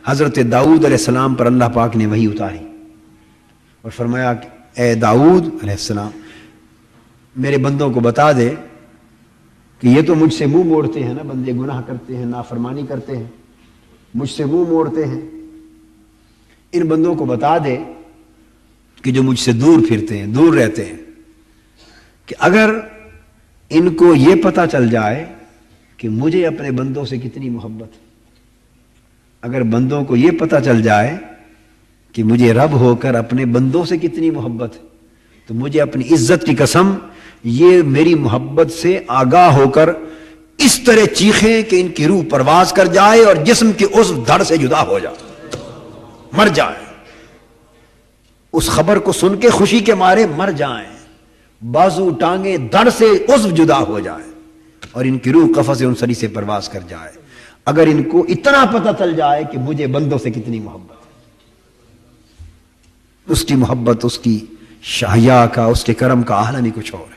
حضرت داؤد علیہ السلام پر اللہ پاک نے وحی اتاری اور فرمایا کہ اے داؤد علیہ السلام میرے بندوں کو بتا دے کہ یہ تو مجھ سے منہ موڑتے ہیں نا، بندے گناہ کرتے ہیں، نافرمانی کرتے ہیں، مجھ سے منہ موڑتے ہیں، ان بندوں کو بتا دے کہ جو مجھ سے دور پھرتے ہیں، دور رہتے ہیں، کہ اگر ان کو یہ پتہ چل جائے کہ مجھے اپنے بندوں سے کتنی محبت ہے، اگر بندوں کو یہ پتہ چل جائے کہ مجھے رب ہو کر اپنے بندوں سے کتنی محبت ہے، تو مجھے اپنی عزت کی قسم یہ میری محبت سے آگاہ ہو کر اس طرح چیخیں کہ ان کی روح پرواز کر جائے اور جسم کے عضو دھڑ سے جدا ہو جائے، مر جائیں، اس خبر کو سن کے خوشی کے مارے مر جائیں، بازو ٹانگیں دھڑ سے عضو جدا ہو جائے اور ان کی روح قفس انصری سے پرواز کر جائے، اگر ان کو اتنا پتہ چل جائے کہ مجھے بندوں سے کتنی محبت ہے۔ اس کی محبت، اس کی شاہیہ کا، اس کے کرم کا عالم ہی کچھ اور ہے۔